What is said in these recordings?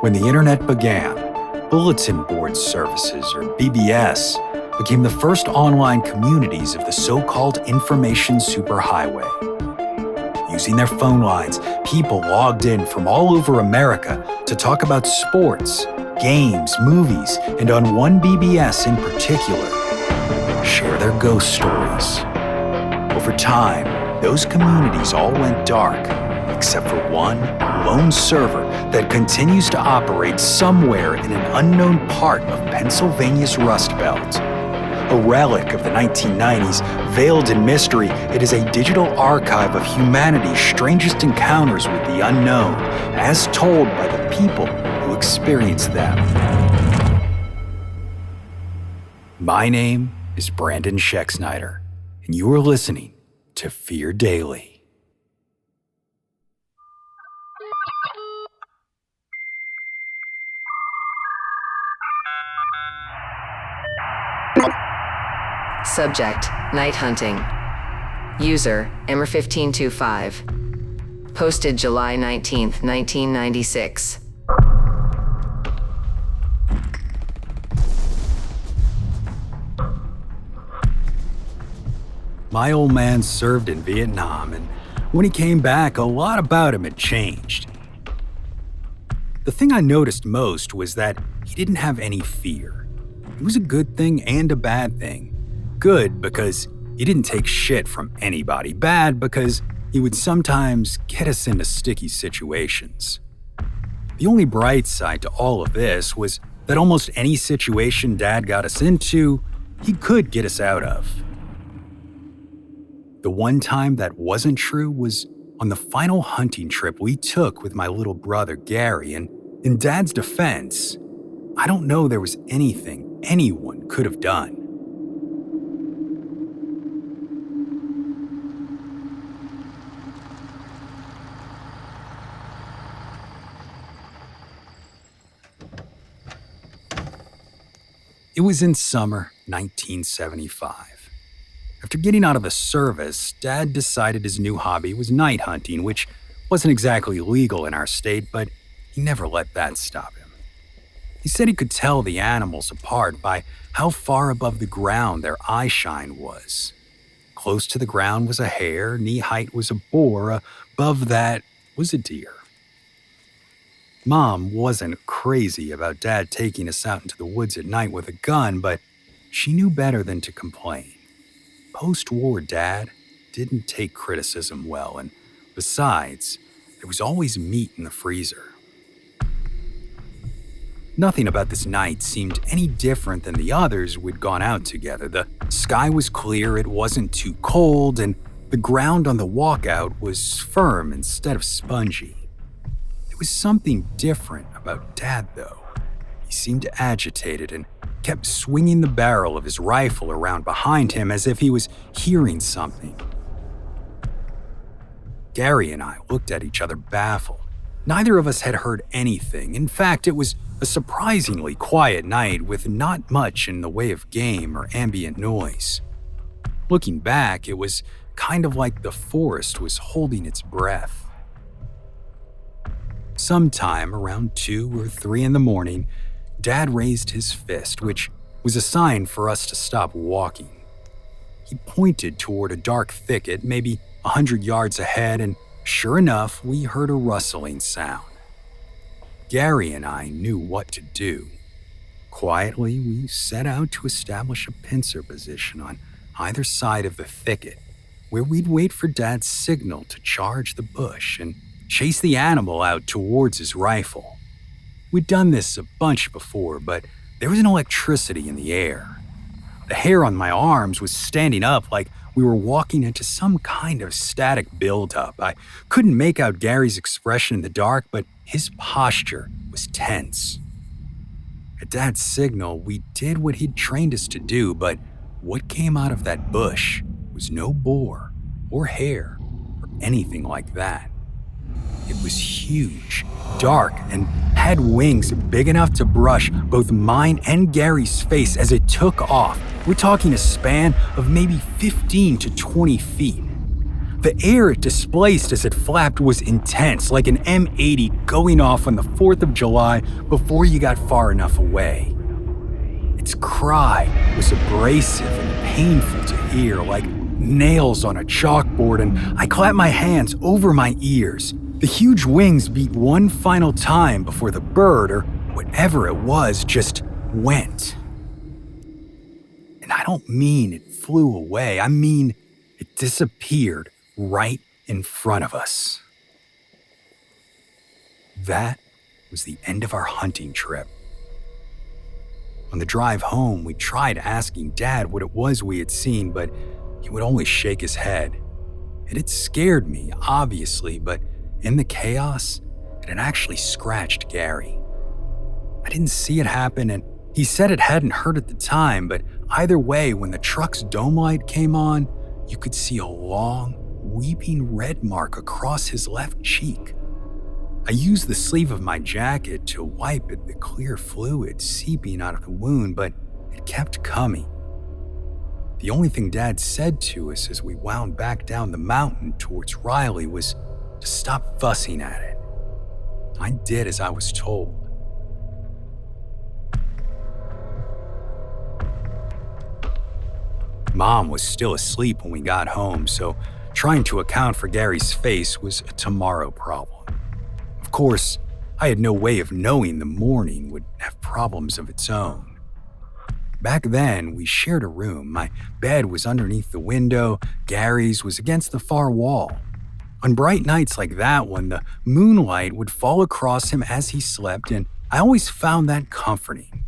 When the internet began, bulletin board services, or BBS, became the first online communities of the so-called information superhighway. Using their phone lines, people logged in from all over America to talk about sports, games, movies, and on one BBS in particular, share their ghost stories. Over time, those communities all went dark, except for one lone server that continues to operate somewhere in an unknown part of Pennsylvania's Rust Belt. A relic of the 1990s, veiled in mystery, it is a digital archive of humanity's strangest encounters with the unknown, as told by the people who experienced them. My name is Brandon Schexnayder, and you are listening to Fear Daily. Subject, night hunting. User, Emmer1525. Posted July 19th, 1996. My old man served in Vietnam, and when he came back, a lot about him had changed. The thing I noticed most was that he didn't have any fear. It was a good thing and a bad thing. Good because he didn't take shit from anybody. Bad because he would sometimes get us into sticky situations. The only bright side to all of this was that almost any situation Dad got us into, he could get us out of. The one time that wasn't true was on the final hunting trip we took with my little brother Gary, and in Dad's defense, I don't know there was anything anyone could have done. It was in summer 1975. After getting out of the service, Dad decided his new hobby was night hunting, which wasn't exactly legal in our state, but he never let that stop him. He said he could tell the animals apart by how far above the ground their eye shine was. Close to the ground was a hare, knee height was a boar, above that was a deer. Mom wasn't crazy about Dad taking us out into the woods at night with a gun, but she knew better than to complain. Post-war Dad didn't take criticism well, and besides, there was always meat in the freezer. Nothing about this night seemed any different than the others we'd gone out together. The sky was clear, it wasn't too cold, and the ground on the walkout was firm instead of spongy. There was something different about Dad, though. He seemed agitated and kept swinging the barrel of his rifle around behind him as if he was hearing something. Gary and I looked at each other baffled. Neither of us had heard anything. In fact, it was a surprisingly quiet night with not much in the way of game or ambient noise. Looking back, it was kind of like the forest was holding its breath. Sometime around 2 or 3 in the morning, Dad raised his fist, which was a sign for us to stop walking. He pointed toward a dark thicket, maybe 100 yards ahead, and sure enough, we heard a rustling sound. Gary and I knew what to do. Quietly, we set out to establish a pincer position on either side of the thicket, where we'd wait for Dad's signal to charge the bush and chase the animal out towards his rifle. We'd done this a bunch before, but there was an electricity in the air. The hair on my arms was standing up like we were walking into some kind of static buildup. I couldn't make out Gary's expression in the dark, but his posture was tense. At Dad's signal, we did what he'd trained us to do, but what came out of that bush was no boar or hare or anything like that. It was huge, dark, and had wings big enough to brush both mine and Gary's face as it took off. We're talking a span of maybe 15 to 20 feet. The air it displaced as it flapped was intense, like an M80 going off on the 4th of July before you got far enough away. Its cry was abrasive and painful to hear, like nails on a chalkboard, and I clapped my hands over my ears. The huge wings beat one final time before the bird, or whatever it was, just went. And I don't mean it flew away, I mean it disappeared right in front of us. That was the end of our hunting trip. On the drive home, we tried asking Dad what it was we had seen, but he would only shake his head. It had scared me, obviously, but in the chaos, it had actually scratched Gary. I didn't see it happen, and he said it hadn't hurt at the time, but either way, when the truck's dome light came on, you could see a long, weeping red mark across his left cheek. I used the sleeve of my jacket to wipe at the clear fluid seeping out of the wound, but it kept coming. The only thing Dad said to us as we wound back down the mountain towards Riley was to stop fussing at it. I did as I was told. Mom was still asleep when we got home, so trying to account for Gary's face was a tomorrow problem. Of course, I had no way of knowing the morning would have problems of its own. Back then, we shared a room. My bed was underneath the window, Gary's was against the far wall. On bright nights like that one, the moonlight would fall across him as he slept, and I always found that comforting.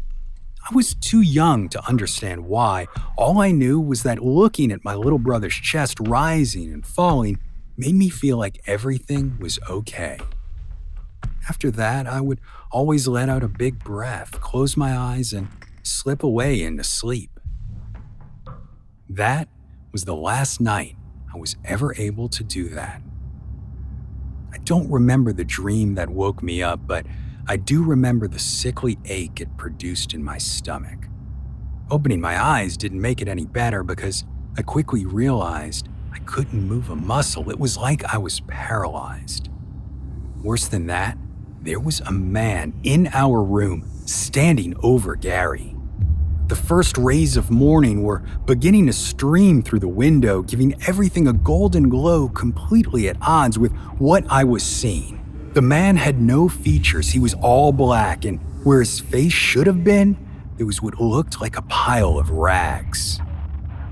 I was too young to understand why. All I knew was that looking at my little brother's chest rising and falling made me feel like everything was okay. After that, I would always let out a big breath, close my eyes, and slip away into sleep. That was the last night I was ever able to do that. I don't remember the dream that woke me up, but I do remember the sickly ache it produced in my stomach. Opening my eyes didn't make it any better because I quickly realized I couldn't move a muscle. It was like I was paralyzed. Worse than that, there was a man in our room standing over Gary. The first rays of morning were beginning to stream through the window, giving everything a golden glow completely at odds with what I was seeing. The man had no features, he was all black, and where his face should have been, there was what looked like a pile of rags.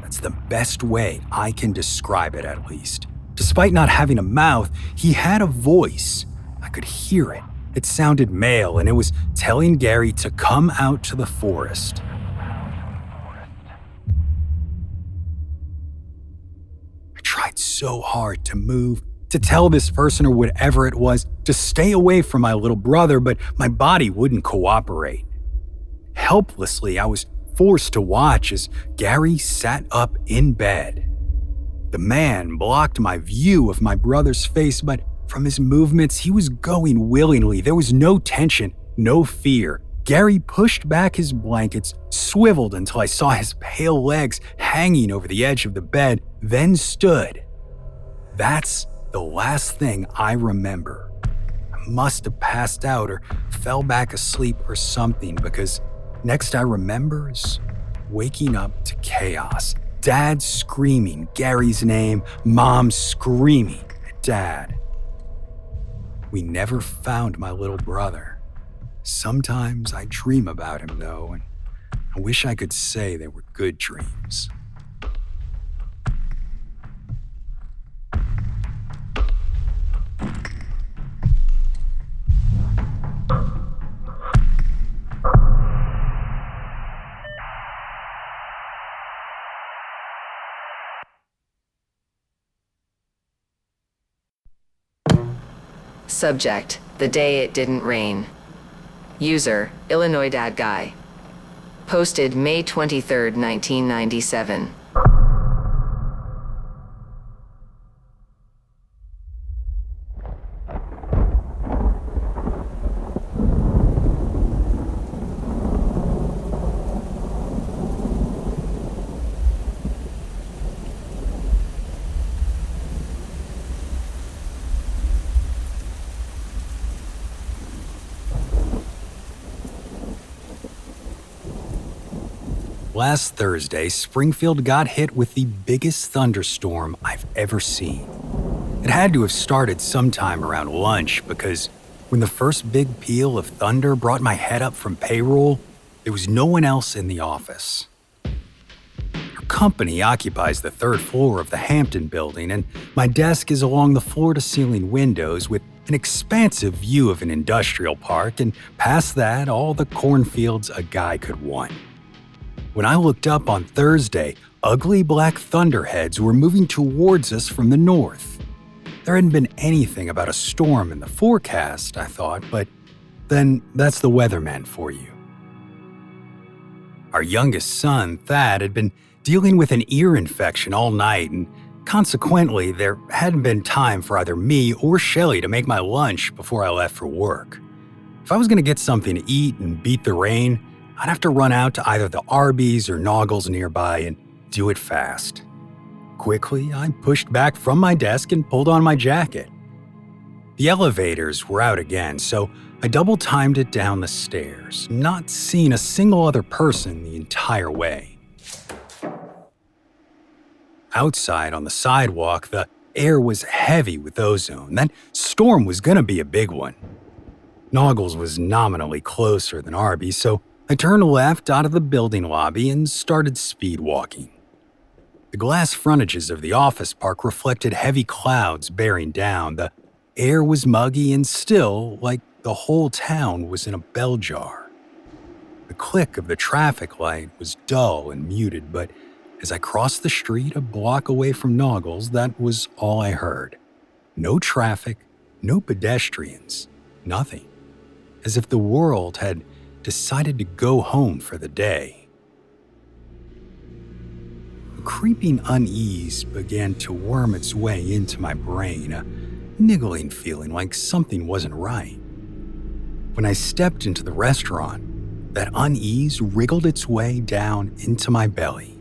That's the best way I can describe it, at least. Despite not having a mouth, he had a voice. I could hear it. It sounded male, and it was telling Gary to come out to the forest. I tried so hard to move, to tell this person or whatever it was to stay away from my little brother, but my body wouldn't cooperate. Helplessly, I was forced to watch as Gary sat up in bed. The man blocked my view of my brother's face, but from his movements, he was going willingly. There was no tension, no fear. Gary pushed back his blankets, swiveled until I saw his pale legs hanging over the edge of the bed, then stood. That's the last thing I remember. I must have passed out or fell back asleep or something, because next I remember is waking up to chaos. Dad screaming Gary's name, Mom screaming at Dad. We never found my little brother. Sometimes I dream about him, though, and I wish I could say they were good dreams. Subject: the day it didn't rain. User: Illinois Dad Guy. Posted May 23, 1997. last Thursday, Springfield got hit with the biggest thunderstorm I've ever seen. It had to have started sometime around lunch because when the first big peal of thunder brought my head up from payroll, there was no one else in the office. Our company occupies the third floor of the Hampton building, and my desk is along the floor-to-ceiling windows with an expansive view of an industrial park, and past that, all the cornfields a guy could want. When I looked up on Thursday, ugly black thunderheads were moving towards us from the north. There hadn't been anything about a storm in the forecast, I thought, but then that's the weatherman for you. Our youngest son, Thad, had been dealing with an ear infection all night, and consequently, there hadn't been time for either me or Shelley to make my lunch before I left for work. If I was going to get something to eat and beat the rain, I'd have to run out to either the Arby's or Noggles nearby and do it fast. Quickly, I pushed back from my desk and pulled on my jacket. The elevators were out again, so I double-timed it down the stairs, not seeing a single other person the entire way. Outside on the sidewalk, the air was heavy with ozone. That storm was gonna be a big one. Noggles was nominally closer than Arby's, so I turned left out of the building lobby and started speed walking. The glass frontages of the office park reflected heavy clouds bearing down. The air was muggy and still, like the whole town was in a bell jar. The click of the traffic light was dull and muted, but as I crossed the street a block away from Noggles, that was all I heard. No traffic, no pedestrians, nothing. As if the world had decided to go home for the day. A creeping unease began to worm its way into my brain, a niggling feeling like something wasn't right. When I stepped into the restaurant, that unease wriggled its way down into my belly.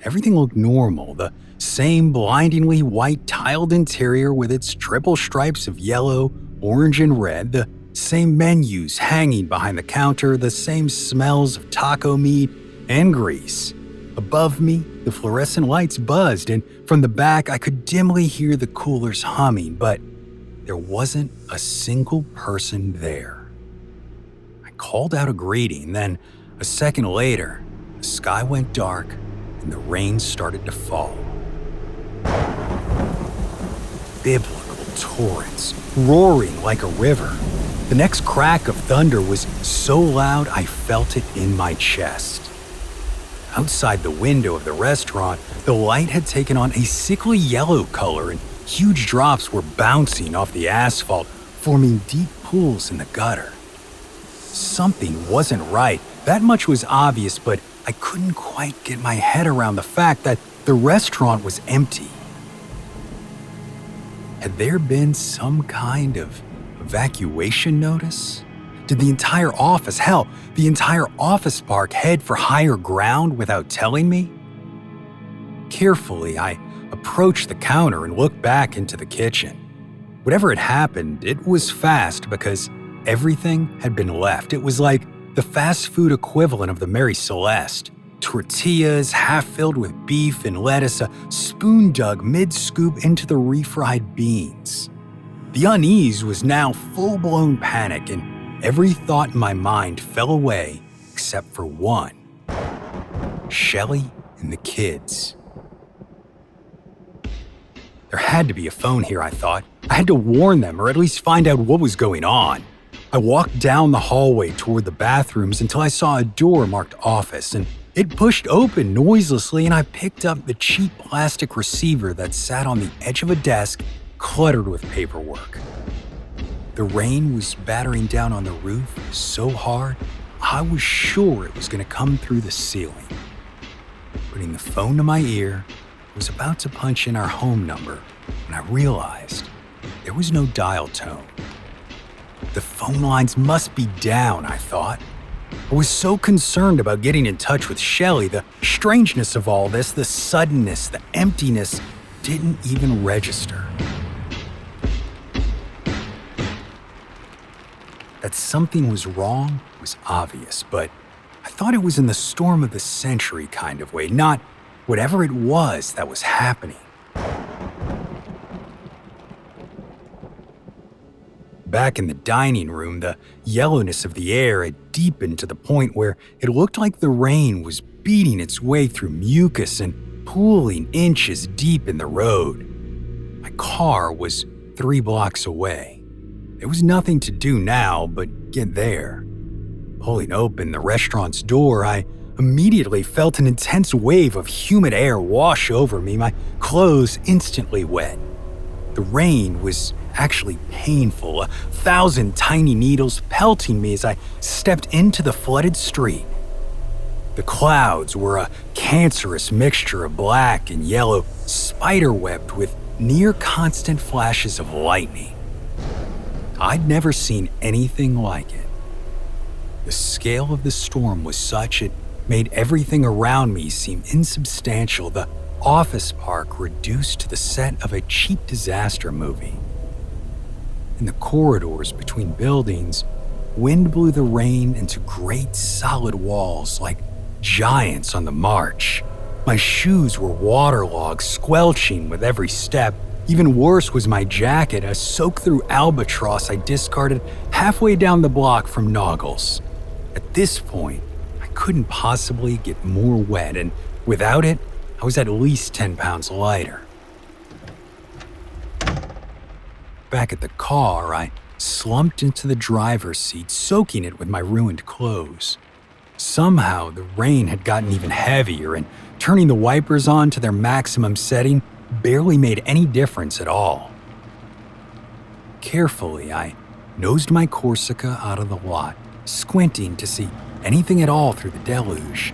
Everything looked normal, the same blindingly white tiled interior with its triple stripes of yellow, orange, and red, the same menus hanging behind the counter, the same smells of taco meat and grease. Above me, the fluorescent lights buzzed, and from the back I could dimly hear the coolers humming, but there wasn't a single person there. I called out a greeting, then a second later, the sky went dark and the rain started to fall. Biblical torrents, roaring like a river. The next crack of thunder was so loud I felt it in my chest. Outside the window of the restaurant, the light had taken on a sickly yellow color and huge drops were bouncing off the asphalt, forming deep pools in the gutter. Something wasn't right. That much was obvious, but I couldn't quite get my head around the fact that the restaurant was empty. Had there been some kind of evacuation notice? Did the entire office, hell, the entire office park head for higher ground without telling me? Carefully, I approached the counter and looked back into the kitchen. Whatever had happened, it was fast because everything had been left. It was like the fast food equivalent of the Mary Celeste. Tortillas half filled with beef and lettuce, a spoon dug mid-scoop into the refried beans. The unease was now full-blown panic, and every thought in my mind fell away except for one. Shelley and the kids. There had to be a phone here, I thought. I had to warn them or at least find out what was going on. I walked down the hallway toward the bathrooms until I saw a door marked office, and it pushed open noiselessly, and I picked up the cheap plastic receiver that sat on the edge of a desk cluttered with paperwork. The rain was battering down on the roof so hard, I was sure it was going to come through the ceiling. Putting the phone to my ear, I was about to punch in our home number when I realized there was no dial tone. The phone lines must be down, I thought. I was so concerned about getting in touch with Shelley. The strangeness of all this, the suddenness, the emptiness, didn't even register. That something was wrong was obvious, but I thought it was in the storm of the century kind of way, not whatever it was that was happening. Back in the dining room, the yellowness of the air had deepened to the point where it looked like the rain was beating its way through mucus and pooling inches deep in the road. My car was 3 blocks away. There was nothing to do now but get there. Pulling open the restaurant's door, I immediately felt an intense wave of humid air wash over me, my clothes instantly wet. The rain was actually painful, 1,000 tiny needles pelting me as I stepped into the flooded street. The clouds were a cancerous mixture of black and yellow, spider-webbed with near-constant flashes of lightning. I'd never seen anything like it. The scale of the storm was such it made everything around me seem insubstantial, the office park reduced to the set of a cheap disaster movie. In the corridors between buildings, wind blew the rain into great solid walls like giants on the march. My shoes were waterlogged, squelching with every step. Even worse was my jacket, a soaked-through albatross I discarded halfway down the block from Noggles. At this point, I couldn't possibly get more wet, and without it, I was at least 10 pounds lighter. Back at the car, I slumped into the driver's seat, soaking it with my ruined clothes. Somehow, the rain had gotten even heavier, and turning the wipers on to their maximum setting barely made any difference at all. Carefully, I nosed my Corsica out of the lot, squinting to see anything at all through the deluge.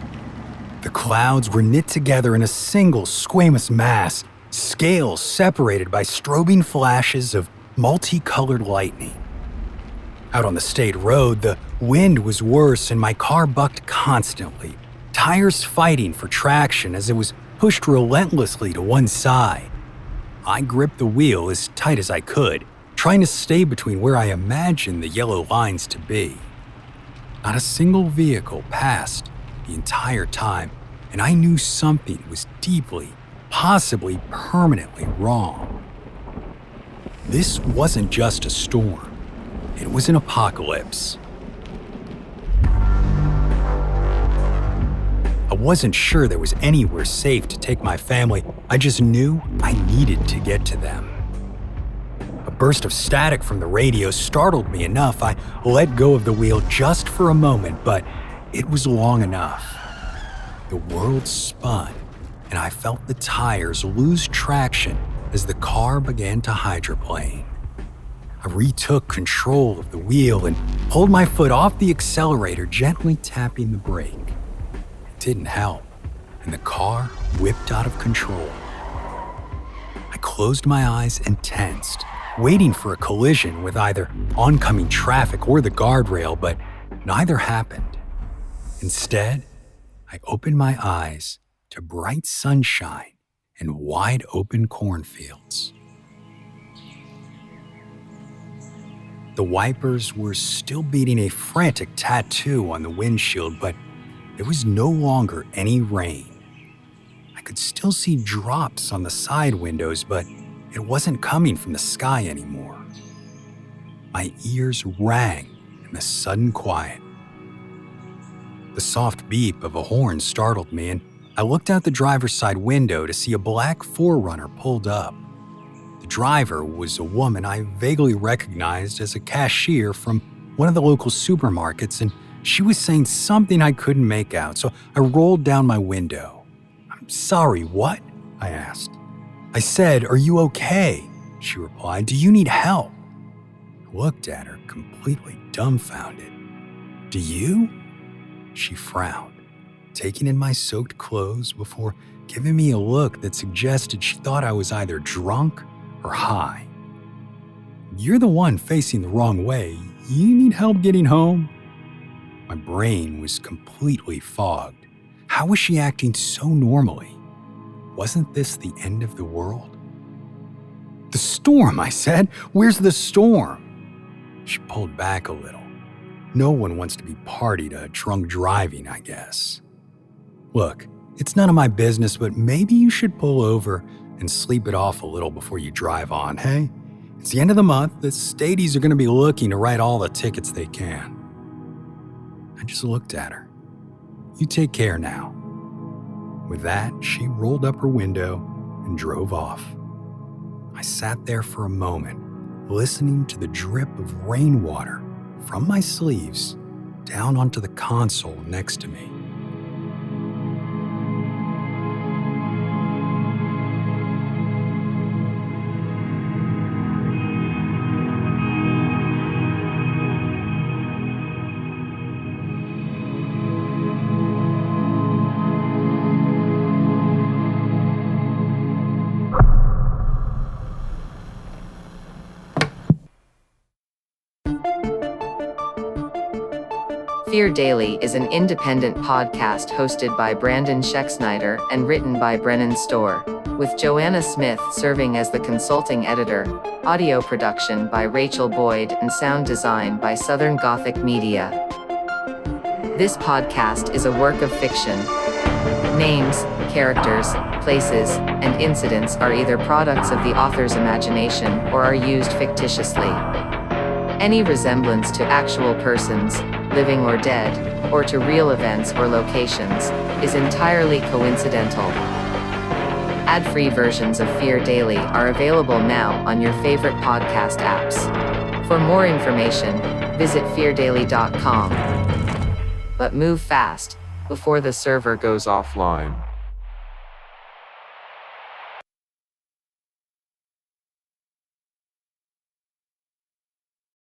The clouds were knit together in a single squamous mass, scales separated by strobing flashes of multicolored lightning. Out on the state road, the wind was worse and my car bucked constantly, tires fighting for traction as it was pushed relentlessly to one side. I gripped the wheel as tight as I could, trying to stay between where I imagined the yellow lines to be. Not a single vehicle passed the entire time, and I knew something was deeply, possibly permanently wrong. This wasn't just a storm. It was an apocalypse. I wasn't sure there was anywhere safe to take my family. I just knew I needed to get to them. A burst of static from the radio startled me enough. I let go of the wheel just for a moment, but it was long enough. The world spun, and I felt the tires lose traction as the car began to hydroplane. I retook control of the wheel and pulled my foot off the accelerator, gently tapping the brake. It didn't help, and the car whipped out of control. I closed my eyes and tensed, waiting for a collision with either oncoming traffic or the guardrail, but neither happened. Instead, I opened my eyes to bright sunshine and wide open cornfields. The wipers were still beating a frantic tattoo on the windshield, but there was no longer any rain. I could still see drops on the side windows, but it wasn't coming from the sky anymore. My ears rang in the sudden quiet. The soft beep of a horn startled me, and I looked out the driver's side window to see a black 4Runner pulled up. The driver was a woman I vaguely recognized as a cashier from one of the local supermarkets, and she was saying something I couldn't make out, so I rolled down my window. "I'm sorry, what?" I asked. "I said, are you okay?" she replied. "Do you need help?" I looked at her, completely dumbfounded. "Do you?" She frowned, taking in my soaked clothes before giving me a look that suggested she thought I was either drunk or high. "You're the one facing the wrong way. You need help getting home?" My brain was completely fogged. How was she acting so normally? Wasn't this the end of the world? "The storm," I said. "Where's the storm?" She pulled back a little. No one wants to be party to drunk driving, I guess. Look, it's none of my business, but maybe you should pull over and sleep it off a little before you drive on, hey? It's the end of the month. The Stadies are going to be looking to write all the tickets they can. I just looked at her. You take care now. With that, she rolled up her window and drove off. I sat there for a moment, listening to the drip of rainwater from my sleeves down onto the console next to me. Fear Daily is an independent podcast hosted by Brandon Schexnayder and written by Brennan Storr, with Joanna Smith serving as the consulting editor, audio production by Rachel Boyd, and sound design by Southern Gothic Media. This podcast is a work of fiction. Names, characters, places, and incidents are either products of the author's imagination or are used fictitiously. Any resemblance to actual persons, living or dead, or to real events or locations, is entirely coincidental. Ad-free versions of Fear Daily are available now on your favorite podcast apps. For more information, visit feardaily.com. But move fast, before the server goes offline.